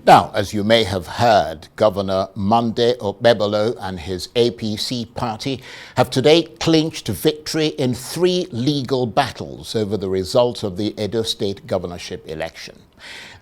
Now, as you may have heard, Governor Monday Okpebholo and his APC party have today clinched victory in 3 legal battles over the result of the Edo State governorship election.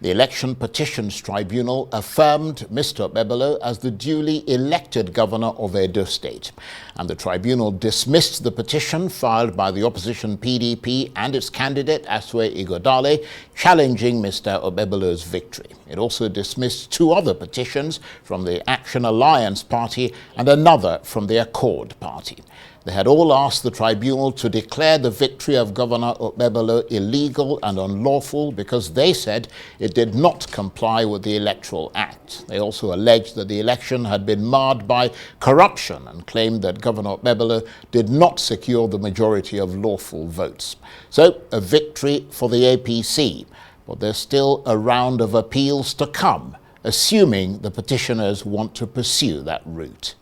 The Election Petitions Tribunal affirmed Mr. Okpebholo as the duly elected governor of Edo State, and the tribunal dismissed the petition filed by the opposition PDP and its candidate Affirms, challenging Mr. Okpebholo's victory. It also dismissed 2 other petitions from the Action Alliance Party and another from the Accord Party. They had all asked the tribunal to declare the victory of Governor Okpebholo illegal and unlawful because they said it did not comply with the Electoral Act. They also alleged that the election had been marred by corruption and claimed that Governor Okpebholo did not secure the majority of lawful votes. So, a victory for the APC, but there's still a round of appeals to come, assuming the petitioners want to pursue that route.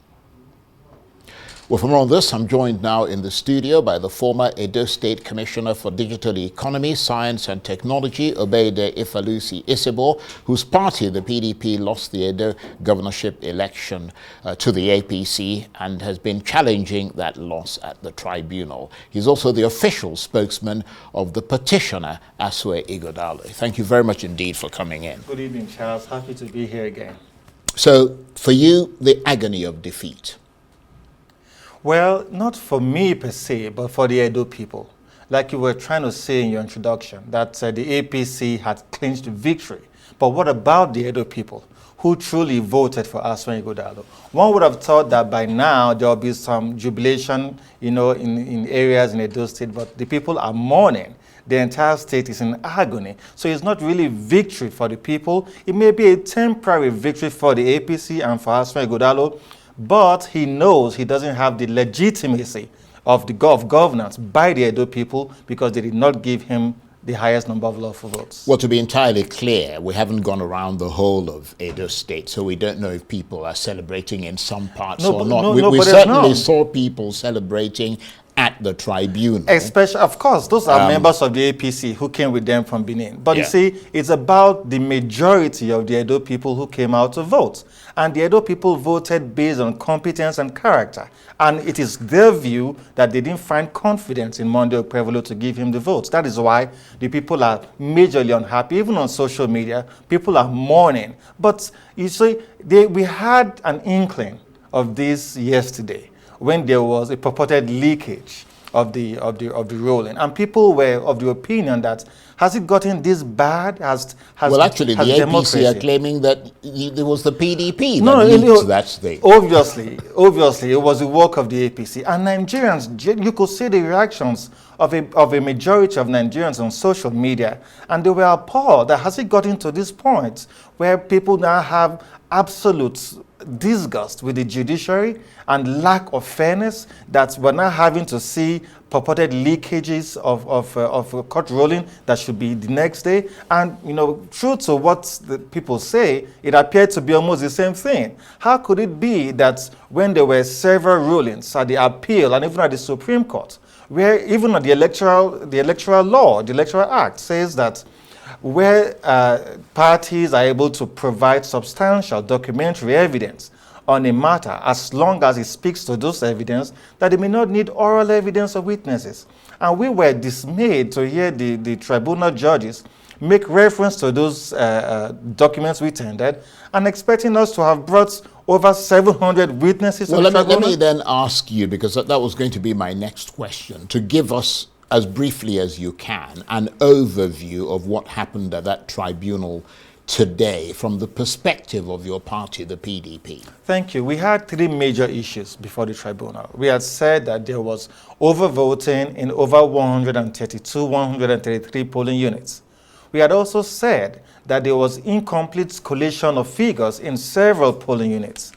Well, for more on this, I'm joined now in the studio by the former Edo State Commissioner for Digital Economy, Science and Technology, Ogbeide Ifaluyi-Isibor, whose party, the PDP, lost the Edo governorship election to the APC and has been challenging that loss at the tribunal. He's also the official spokesman of the petitioner, Affirms. Thank you very much indeed for coming in. Good evening, Charles. Happy to be here again. So, for you, the agony of defeat. Well, not for me per se, but for the Edo people. Like you were trying to say in your introduction, that the APC had clinched victory. But what about the Edo people who truly voted for Affirms? One would have thought that by now there will be some jubilation, in areas in Edo State, but the people are mourning. The entire state is in agony. So it's not really victory for the people. It may be a temporary victory for the APC and for Affirms, but he knows he doesn't have the legitimacy of governance by the Edo people because they did not give him the highest number of lawful votes. Well, to be entirely clear, we haven't gone around the whole of Edo State, so we don't know if people are celebrating in some parts or not. We certainly saw people celebrating at the tribunal. Especially, of course, those are members of the APC who came with them from Benin. But you see, it's about the majority of the Edo people who came out to vote. And the Edo people voted based on competence and character. And it is their view that they didn't find confidence in Monday Okpebholo to give him the votes. That is why the people are majorly unhappy. Even on social media, people are mourning. But you see, we had an inkling of this yesterday, when there was a purported leakage of the rolling, and people were of the opinion that has it gotten this bad? Well, actually, the APC are claiming that it was the PDP that leaked that thing. Obviously, it was the work of the APC. And Nigerians, you could see the reactions of a majority of Nigerians on social media, and they were appalled that has it gotten to this point where people now have absolute disgust with the judiciary and lack of fairness, that we're now having to see purported leakages of court ruling that should be the next day. And, true to what the people say, it appeared to be almost the same thing. How could it be that when there were several rulings at the appeal and even at the Supreme Court, where even the electoral law, the Electoral Act says that where parties are able to provide substantial documentary evidence on a matter, as long as it speaks to those evidence, that they may not need oral evidence of witnesses. And we were dismayed to hear the tribunal judges make reference to those documents we tendered and expecting us to have brought over 700 witnesses. Well, let me then ask you, because that was going to be my next question, to give us, as briefly as you can, an overview of what happened at that tribunal today from the perspective of your party, the PDP. Thank you. We had 3 major issues before the tribunal. We had said that there was overvoting in over 133 polling units. We had also said that there was incomplete collation of figures in several polling units.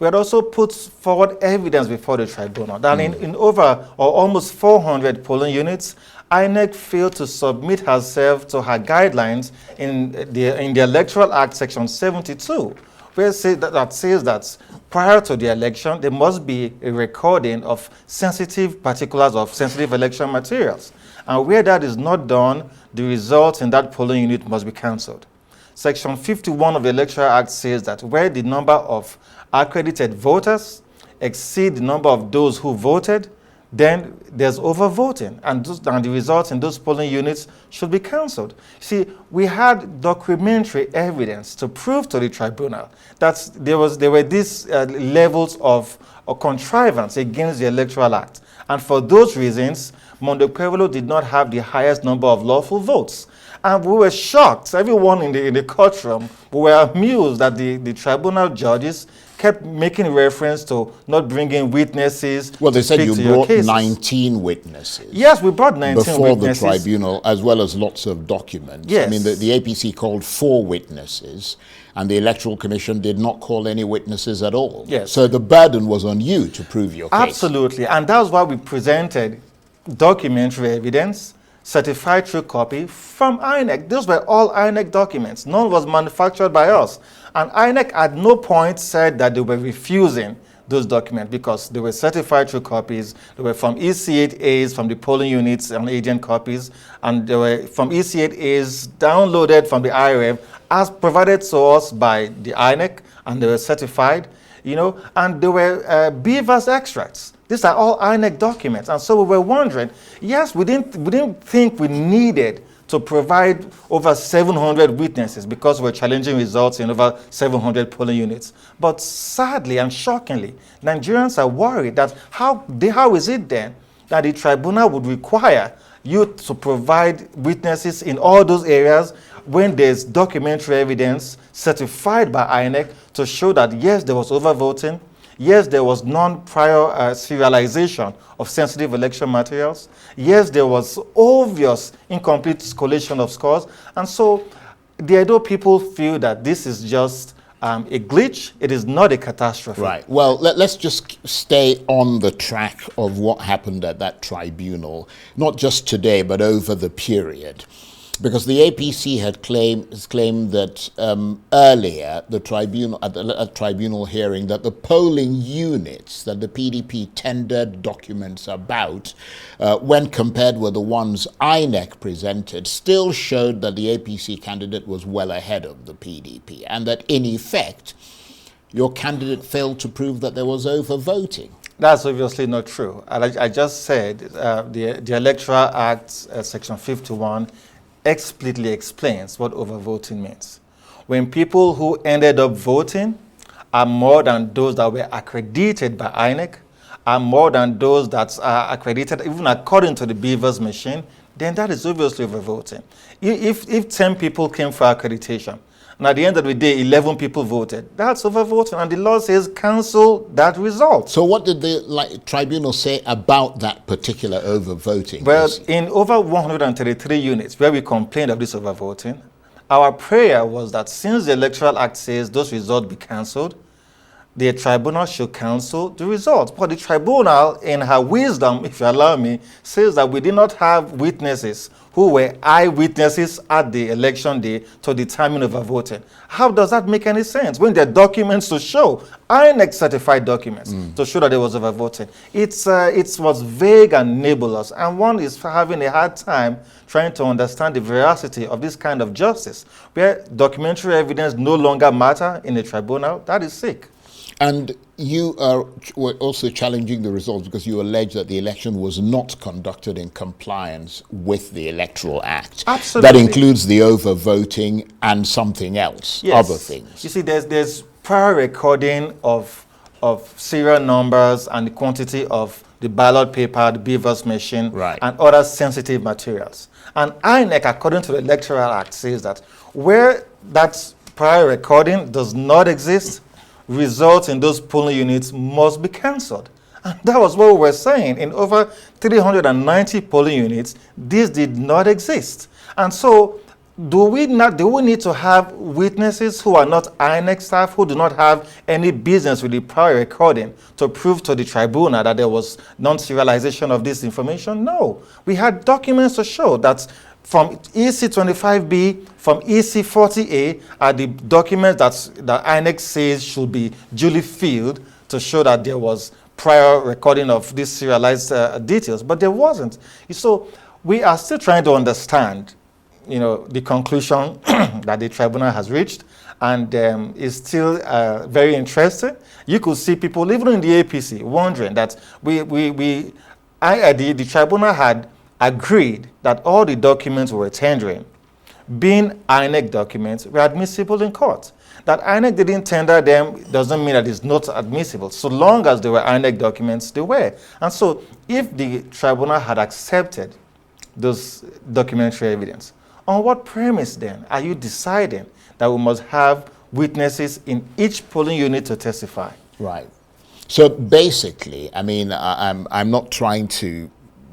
We had also put forward evidence before the tribunal that in over or almost 400 polling units, INEC failed to submit herself to her guidelines in the Electoral Act Section 72, where that says that prior to the election, there must be a recording of sensitive particulars of sensitive election materials. And where that is not done, the results in that polling unit must be cancelled. Section 51 of the Electoral Act says that where the number of accredited voters exceed the number of those who voted, then there's overvoting, and the results in those polling units should be cancelled. See, we had documentary evidence to prove to the tribunal that there were these levels of contrivance against the Electoral Act, and for those reasons, Okpebholo did not have the highest number of lawful votes. And we were shocked. Everyone in the courtroom, we were amused that the tribunal judges kept making reference to not bringing witnesses. Well, they said you brought cases. 19 witnesses. Yes, we brought 19 before witnesses. the tribunal, as well as lots of documents. Yes. I mean, the APC called 4 witnesses, and the Electoral Commission did not call any witnesses at all. Yes. So the burden was on you to prove your case. Absolutely, and that's why we presented documentary evidence, certified true copy from INEC. Those were all INEC documents. None was manufactured by us. And INEC at no point said that they were refusing those documents because they were certified true copies. They were from EC8As, from the polling units and agent copies, and they were from EC8As downloaded from the IRF as provided to us by the INEC, and they were certified, and they were beavers extracts. These are all INEC documents. And so we were wondering, yes, we didn't think we needed to provide over 700 witnesses because we're challenging results in over 700 polling units. But sadly and shockingly, Nigerians are worried that how is it then that the tribunal would require you to provide witnesses in all those areas when there's documentary evidence certified by INEC to show that, yes, there was overvoting, yes, there was non-prior serialization of sensitive election materials. Yes, there was obvious incomplete collation of scores. And so the Edo people feel that this is just a glitch. It is not a catastrophe. Right. Well, let's just stay on the track of what happened at that tribunal, not just today, but over the period. Because the APC had claimed that earlier, the tribunal at the tribunal hearing, that the polling units that the PDP tendered documents about, when compared with the ones INEC presented, still showed that the APC candidate was well ahead of the PDP, and that in effect, your candidate failed to prove that there was overvoting. That's obviously not true. I just said the Electoral Act, Section 51, explicitly explains what overvoting means. When people who ended up voting are more than those that were accredited by INEC, are more than those that are accredited even according to the Beavers machine, then that is obviously overvoting. If 10 people came for accreditation, and at the end of the day, 11 people voted, that's overvoting, and the law says cancel that result. So what did the tribunal say about that particular overvoting? Well, in over 133 units where we complained of this overvoting, our prayer was that since the Electoral Act says those results be cancelled, the tribunal should cancel the results. But the tribunal, in her wisdom, if you allow me, says that we did not have witnesses who were eyewitnesses at the election day to determine overvoting. How does that make any sense when there are documents to show, INEC certified documents to show that there was overvoting? It was vague and nebulous, and one is having a hard time trying to understand the veracity of this kind of justice, where documentary evidence no longer matter in a tribunal. That is sick. And you were also challenging the results because you allege that the election was not conducted in compliance with the Electoral Act. Absolutely. That includes the overvoting and something else, Yes. other things. You see, there's prior recording of serial numbers and the quantity of the ballot paper, the Beavers machine, Right. and other sensitive materials. And INEC, according to the Electoral Act, says that where that prior recording does not exist, results in those polling units must be cancelled. And that was what we were saying. In over 390 polling units, this did not exist. And so, do we need to have witnesses who are not INEC staff, who do not have any business with the prior recording to prove to the tribunal that there was non-serialization of this information? No. We had documents to show that from EC25B, from EC40A are the documents that INEC says should be duly filled to show that there was prior recording of these serialized details, but there wasn't. So we are still trying to understand the conclusion that the tribunal has reached, and is still very interesting. You could see people, even in the APC, wondering that the tribunal had agreed that all the documents we were tendering, being INEC documents, were admissible in court. That INEC didn't tender them doesn't mean that it's not admissible. So long as they were INEC documents, they were. And so if the tribunal had accepted those documentary evidence, on what premise then are you deciding that we must have witnesses in each polling unit to testify? Right. So basically, I mean, I'm not trying to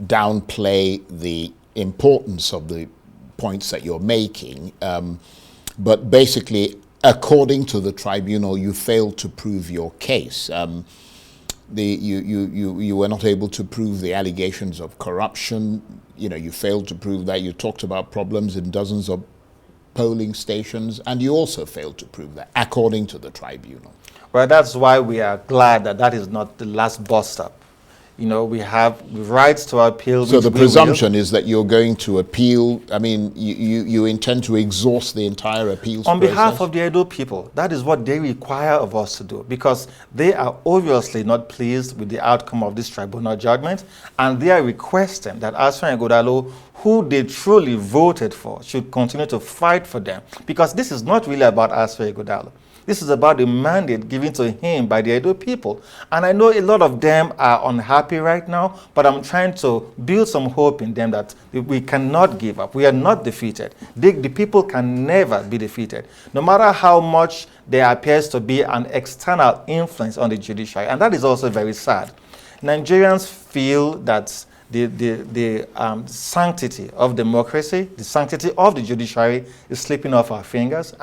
downplay the importance of the points that you're making, but basically, according to the tribunal, you failed to prove your case. You were not able to prove the allegations of corruption. You failed to prove that. You talked about problems in dozens of polling stations, and you also failed to prove that, according to the tribunal. Well, that's why we are glad that that is not the last bus stop. We have rights to appeal. So the presumption is that you're going to appeal. I mean, you intend to exhaust the entire appeals on process? behalf of the Edo people. That is what they require of us to do, because they are obviously not pleased with the outcome of this tribunal judgment, and they are requesting that Affirms, who they truly voted for, should continue to fight for them, because this is not really about Affirms. This is about the mandate given to him by the Edo people. And I know a lot of them are unhappy right now, but I'm trying to build some hope in them that we cannot give up. We are not defeated. The people can never be defeated, no matter how much there appears to be an external influence on the judiciary. And that is also very sad. Nigerians feel that the sanctity of democracy, the sanctity of the judiciary is slipping off our fingers.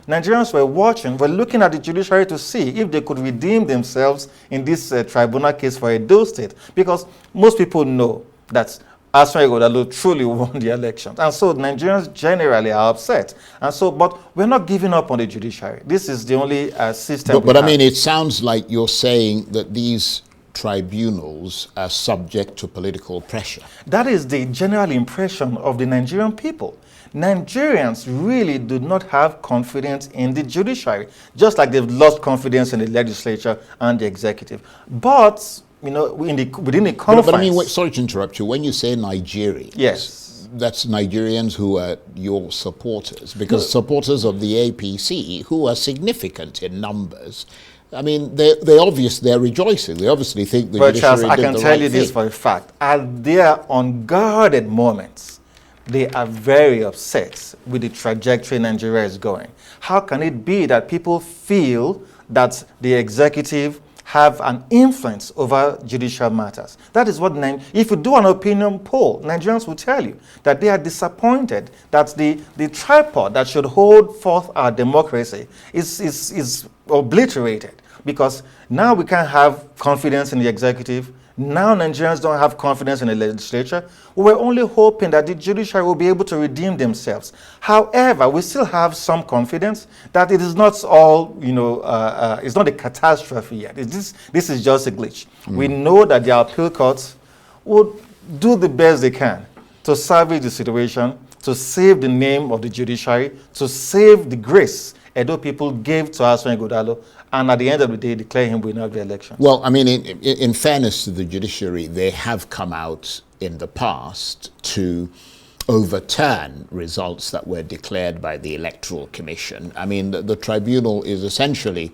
Nigerians were looking at the judiciary to see if they could redeem themselves in this tribunal case for Edo State, because most people know that Affirms truly won the elections. And so Nigerians generally are upset. And so, but we're not giving up on the judiciary. This is the only system. But I mean, it sounds like you're saying that these tribunals are subject to political pressure. That is the general impression of the Nigerian people. Nigerians really do not have confidence in the judiciary, just like they've lost confidence in the legislature and the executive. But, within the confines... But I mean, sorry to interrupt you. When you say Nigerians, yes, that's Nigerians who are your supporters, because supporters of the APC, who are significant in numbers, I mean, they're rejoicing. They obviously think the judiciary Charles, did the right thing. I can tell you this for a fact. At their unguarded moments, they are very upset with the trajectory Nigeria is going. How can it be that people feel that the executive have an influence over judicial matters? That is what, if you do an opinion poll, Nigerians will tell you that they are disappointed that the tripod that should hold forth our democracy is obliterated, because now we can't have confidence in the executive. Now Nigerians don't have confidence in the legislature. We're only hoping that the judiciary will be able to redeem themselves. However, we still have some confidence that it is not all, it's not a catastrophe yet. This is just a glitch. We know that the appeal courts will do the best they can to salvage the situation, to save the name of the judiciary, to save the grace Edo people gave to Affirms, and at the end of the day, declare him winner of the election. Well, I mean, in fairness to the judiciary, they have come out in the past to overturn results that were declared by the Electoral Commission. I mean, the tribunal is essentially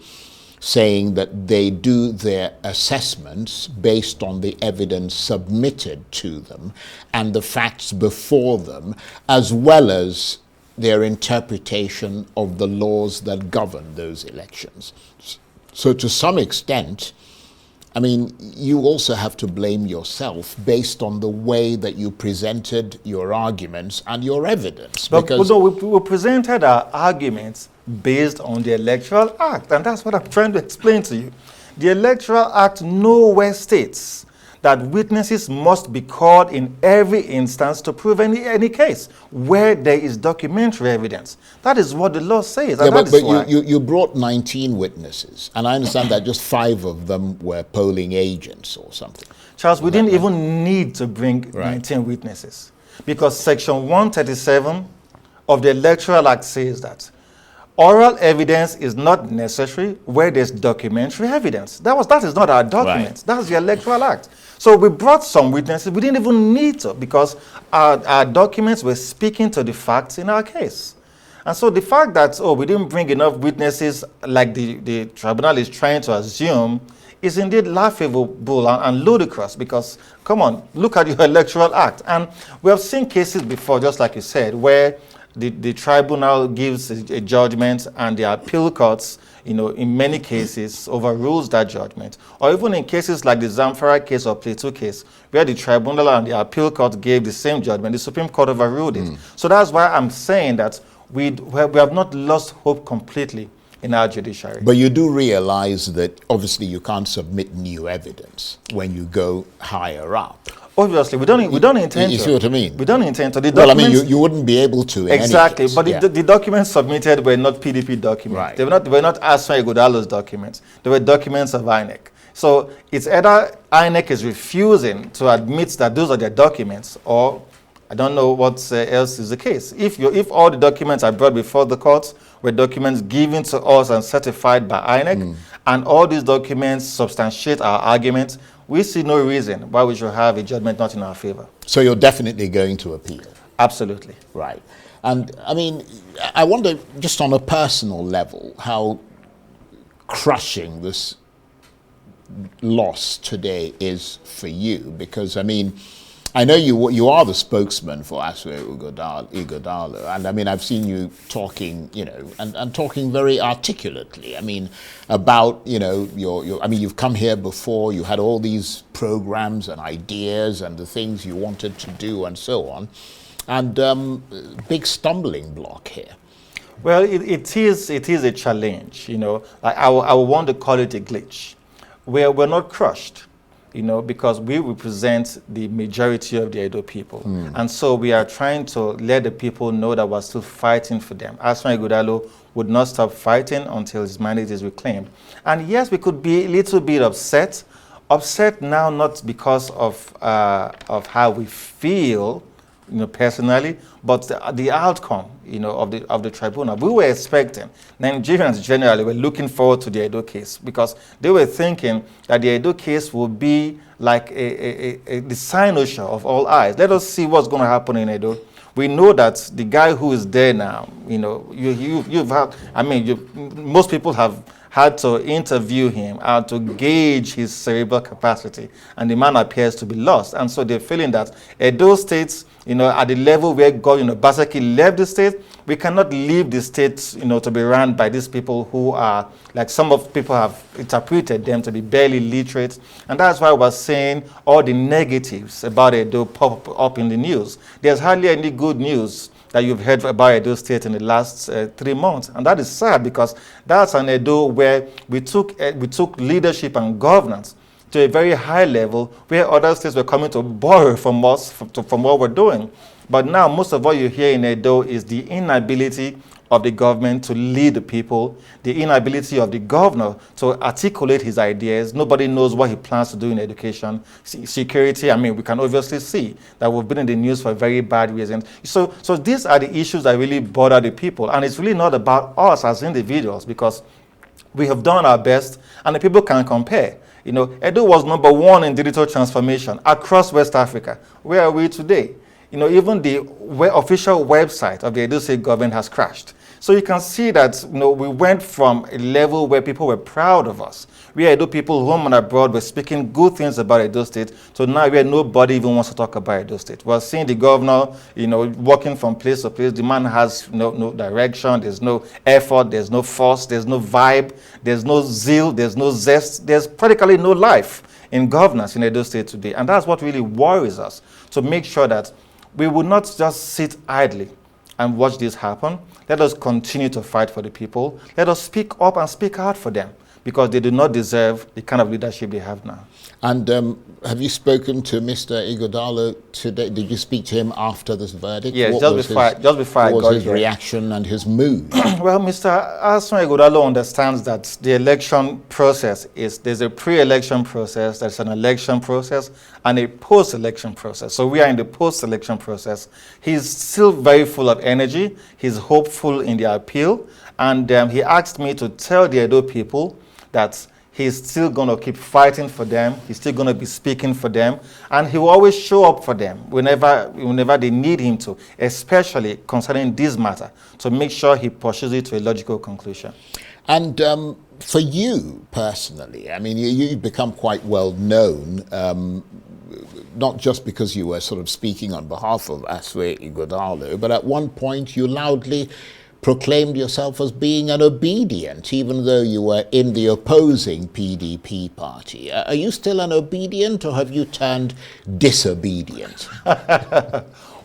saying that they do their assessments based on the evidence submitted to them and the facts before them, as well as their interpretation of the laws that govern those elections. So to some extent, I mean, you also have to blame yourself based on the way that you presented your arguments and your evidence. But we presented our arguments based on the Electoral Act, and that's what I'm trying to explain to you. The Electoral Act nowhere states that witnesses must be called in every instance to prove any case where there is documentary evidence. That is what the law says. Yeah, but you brought 19 witnesses, and I understand that just 5 of them were polling agents or something. Charles, we didn't even need to bring 19 witnesses, because Section 137 of the Electoral Act says that oral evidence is not necessary where there's documentary evidence. That is not our document. Right. That's the Electoral Act. So we brought some witnesses. We didn't even need to, because our documents were speaking to the facts in our case. And so the fact that, we didn't bring enough witnesses like the tribunal is trying to assume is indeed laughable and ludicrous, because, come on, look at your Electoral Act. And we have seen cases before, just like you said, where the tribunal gives a judgment and the appeal courts, in many cases overrules that judgment. Or even in cases like the Zamfara case or Plateau case, where the tribunal and the appeal court gave the same judgment, the Supreme Court overruled it. So that's why I'm saying that we have not lost hope completely in our judiciary. But you do realize that obviously you can't submit new evidence when you go higher up. Obviously, we don't intend to. You see what I mean? We don't intend to. Well, I mean, you wouldn't be able to in exactly, any case. but Yeah. the documents submitted were not PDP documents. Right. They were not Ifaluyi-Isibor documents. They were documents of INEC. So it's either INEC is refusing to admit that those are their documents, or I don't know what else is the case. If all the documents are brought before the courts were documents given to us and certified by INEC, and all these documents substantiate our arguments, we see no reason why we should have a judgment not in our favor. So you're definitely going to appeal? Absolutely. Right. And I mean, I wonder, just on a personal level, how crushing this loss today is for you, because I mean, I know you are the spokesman for Affirms, and I mean, I've seen you talking, and talking very articulately. I mean, about, I mean, you've come here before, you had all these programs and ideas and the things you wanted to do and so on, and big stumbling block here. Well, it is a challenge, I want to call it a glitch. We're not crushed, because we represent the majority of the Edo people. And so we are trying to let the people know that we're still fighting for them. Affirms would not stop fighting until his mandate is reclaimed. And yes, we could be a little bit upset now, not because of how we feel, personally, but the outcome, of the tribunal. We were expecting, Nigerians generally were looking forward to the Edo case, because they were thinking that the Edo case would be like the cynosure of all eyes. Let us see what's going to happen in Edo. We know that the guy who is there now, you've had, most people have had to interview him and to gauge his cerebral capacity, and the man appears to be lost. And so they're feeling that Edo State, at the level where God, basically left the state, we cannot leave the state, to be run by these people who are, like some of people have interpreted them to be barely literate. And that's why we're saying all the negatives about Edo pop up in the news. There's hardly any good news that you've heard about Edo State in the last 3 months. And that is sad, because that's an Edo where we took leadership and governance to a very high level, where other states were coming to borrow from us, from what we're doing. But now most of what you hear in Edo is the inability of the government to lead the people, the inability of the governor to articulate his ideas. Nobody knows what he plans to do in education. Security, we can obviously see that we've been in the news for very bad reasons. So these are the issues that really bother the people. And it's really not about us as individuals, because we have done our best and the people can compare. Edo was #1 in digital transformation across West Africa. Where are we today? Even the official website of the Edo State government has crashed. So you can see that we went from a level where people were proud of us, where Edo people home and abroad were speaking good things about Edo State, to now where nobody even wants to talk about Edo State. We're seeing the governor, walking from place to place. The man has no direction, there's no effort, there's no force, there's no vibe, there's no zeal, there's no zest, there's practically no life in governance in Edo State today. And that's what really worries us, to make sure that we will not just sit idly and watch this happen. Let us continue to fight for the people. Let us speak up and speak out for them. because they do not deserve the kind of leadership they have now. And have you spoken to Mr. Ighodalo today? Did you speak to him after this verdict? Yes, just before I got here. What was his reaction and his mood? Well, Mr. Ighodalo understands that the election process there's a pre-election process, there's an election process, and a post-election process. So we are in the post-election process. He's still very full of energy. He's hopeful in the appeal. And he asked me to tell the Edo people that he's still going to keep fighting for them. He's still going to be speaking for them. And he will always show up for them whenever they need him to, especially concerning this matter, to make sure he pursues it to a logical conclusion. And for you personally, I mean, you've become quite well known, not just because you were sort of speaking on behalf of Asue Ighodalo, but at one point you loudly proclaimed yourself as being an obedient, even though you were in the opposing PDP party. Are you still an obedient, or have you turned disobedient?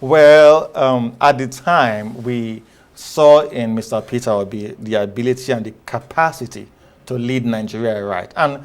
Well, at the time, we saw in Mr. Peter Obi the ability and the capacity to lead Nigeria right. And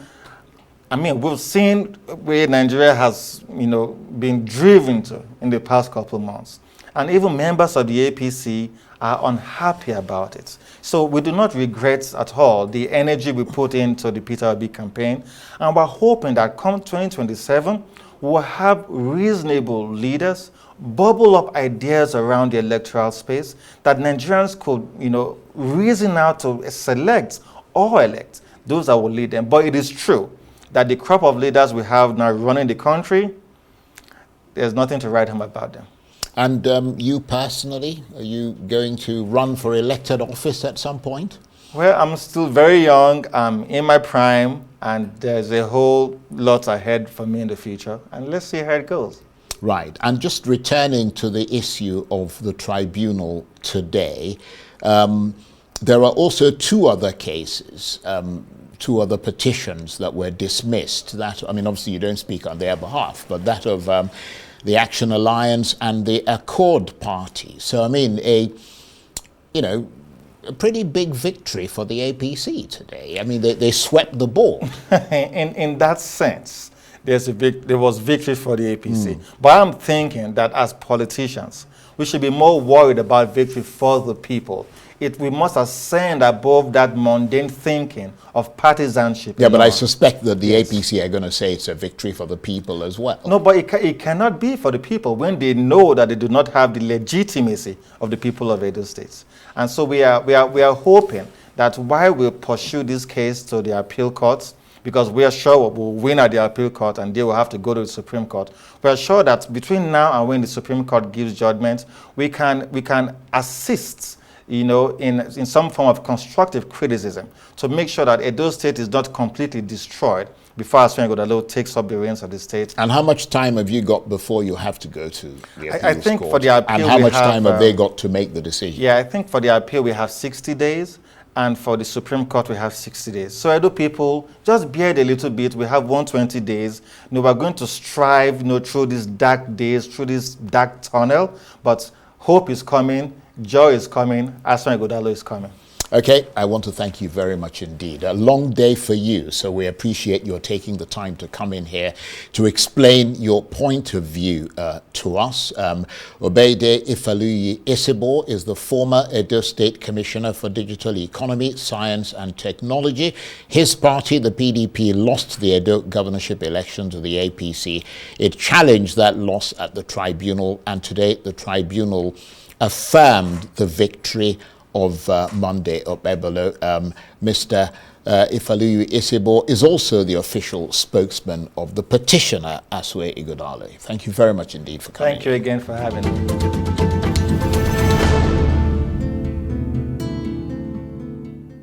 I mean, we've seen where Nigeria has, been driven to in the past couple of months. And even members of the APC are unhappy about it. So we do not regret at all the energy we put into the Peter Obi campaign. And we're hoping that come 2027, we'll have reasonable leaders, bubble up ideas around the electoral space that Nigerians could, reason out to select or elect those that will lead them. But it is true that the crop of leaders we have now running the country, there's nothing to write home about them. And you personally, are you going to run for elected office at some point? Well, I'm still very young. I'm in my prime, and there's a whole lot ahead for me in the future. And let's see how it goes. Right. And just returning to the issue of the tribunal today, there are also two other cases, two other petitions that were dismissed. That, I mean, obviously you don't speak on their behalf, but that of the Action Alliance and the Accord Party. So, I mean, a pretty big victory for the APC today. I mean, they swept the board. in that sense, there was victory for the APC. But I'm thinking that as politicians, we should be more worried about victory for the people. We must ascend above that mundane thinking of partisanship. Yeah, but I suspect that the APC are going to say it's a victory for the people as well. No, but it cannot be for the people when they know that they do not have the legitimacy of the people of Edo State. And so we are hoping that while we pursue this case to the appeal courts, because we are sure we'll win at the appeal court and they will have to go to the Supreme Court, we are sure that between now and when the Supreme Court gives judgment, we can assist in some form of constructive criticism to make sure that Edo State is not completely destroyed before Asue Ighodalo takes up the reins of the state. And how much time have you got before you have to go to the appeals I think court? For the appeal, and how much time have they got to make the decision? Yeah, I think for the appeal we have 60 days, and for the Supreme Court we have 60 days. So Edo people, just bear it a little bit. We have 120 days. We're going to strive through these dark days, through this dark tunnel, but hope is coming. Joy is coming. Asue Ighodalo is coming. Okay, I want to thank you very much indeed. A long day for you, so we appreciate your taking the time to come in here to explain your point of view to us. Ogbeide Ifaluyi-Isibor is the former Edo State Commissioner for Digital Economy, Science and Technology. His party, the PDP, lost the Edo governorship election to the APC. It challenged that loss at the tribunal, and today the tribunal affirmed the victory of Monday Okpebholo. Mr. Ifaluyi-Isibor is also the official spokesman of the petitioner, Asue Ighodalo. Thank you very much indeed for coming. Thank you again for having me.